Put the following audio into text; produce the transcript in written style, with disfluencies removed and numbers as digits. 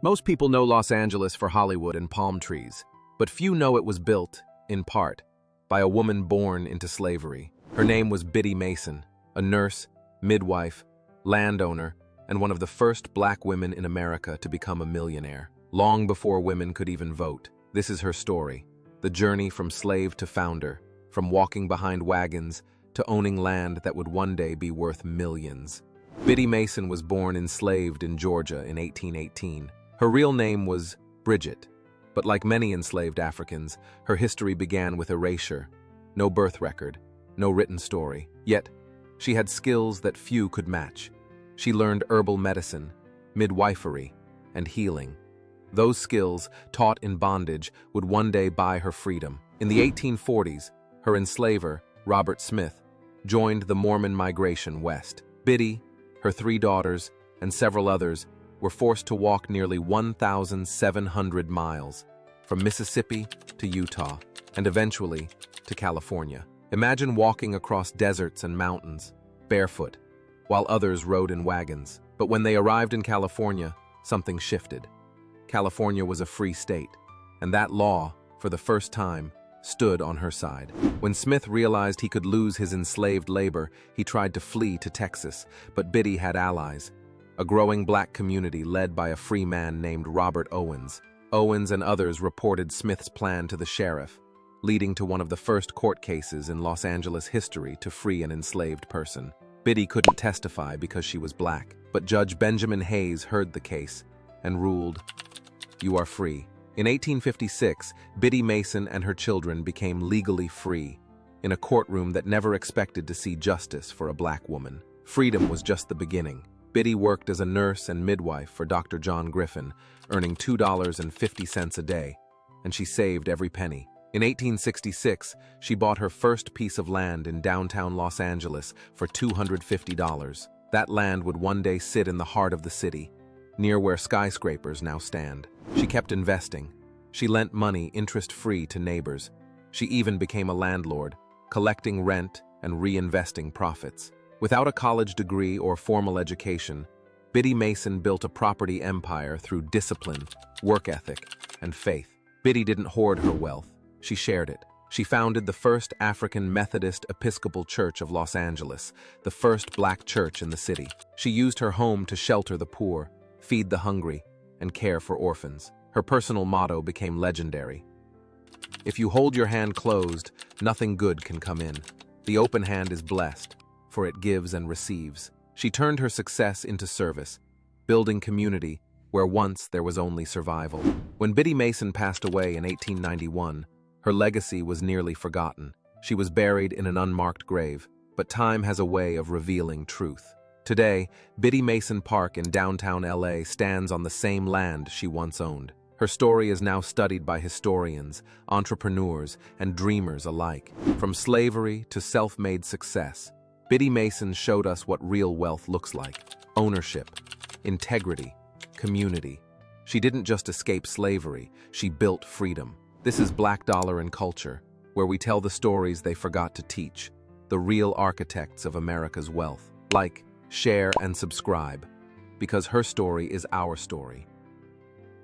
Most people know Los Angeles for Hollywood and palm trees, but few know it was built, in part, by a woman born into slavery. Her name was Biddy Mason, a nurse, midwife, landowner, and one of the first black women in America to become a millionaire. Long before women could even vote, this is her story, the journey from slave to founder, from walking behind wagons to owning land that would one day be worth millions. Biddy Mason was born enslaved in Georgia in 1818. Her real name was Bridget, but like many enslaved Africans, her history began with erasure. No birth record, no written story. Yet, she had skills that few could match. She learned herbal medicine, midwifery, and healing. Those skills, taught in bondage, would one day buy her freedom. In the 1840s, her enslaver, Robert Smith, joined the Mormon migration west. Biddy, her 3 daughters, and several others were forced to walk nearly 1,700 miles, from Mississippi to Utah, and eventually to California. Imagine walking across deserts and mountains, barefoot, while others rode in wagons. But when they arrived in California, something shifted. California was a free state, and that law, for the first time, stood on her side. When Smith realized he could lose his enslaved labor, he tried to flee to Texas, but Biddy had allies. A growing black community led by a free man named Robert Owens. Owens and others reported Smith's plan to the sheriff, leading to one of the first court cases in Los Angeles history to free an enslaved person. Biddy couldn't testify because she was black, but Judge Benjamin Hayes heard the case and ruled, "You are free." In 1856, Biddy Mason and her children became legally free, in a courtroom that never expected to see justice for a black woman. Freedom was just the beginning. Biddy worked as a nurse and midwife for Dr. John Griffin, earning $2.50 a day, and she saved every penny. In 1866, she bought her first piece of land in downtown Los Angeles for $250. That land would one day sit in the heart of the city, near where skyscrapers now stand. She kept investing. She lent money interest-free to neighbors. She even became a landlord, collecting rent and reinvesting profits. Without a college degree or formal education, Biddy Mason built a property empire through discipline, work ethic, and faith. Biddy didn't hoard her wealth. She shared it. She founded the first African Methodist Episcopal Church of Los Angeles, the first black church in the city. She used her home to shelter the poor, feed the hungry, and care for orphans. Her personal motto became legendary. "If you hold your hand closed, nothing good can come in. The open hand is blessed, for it gives and receives." She turned her success into service, building community where once there was only survival. When Biddy Mason passed away in 1891, her legacy was nearly forgotten. She was buried in an unmarked grave, but time has a way of revealing truth. Today, Biddy Mason Park in downtown LA stands on the same land she once owned. Her story is now studied by historians, entrepreneurs, and dreamers alike. From slavery to self-made success, Biddy Mason showed us what real wealth looks like: ownership, integrity, community. She didn't just escape slavery, she built freedom. This is Black Dollar and Culture, where we tell the stories they forgot to teach, the real architects of America's wealth. Like, share, and subscribe, because her story is our story.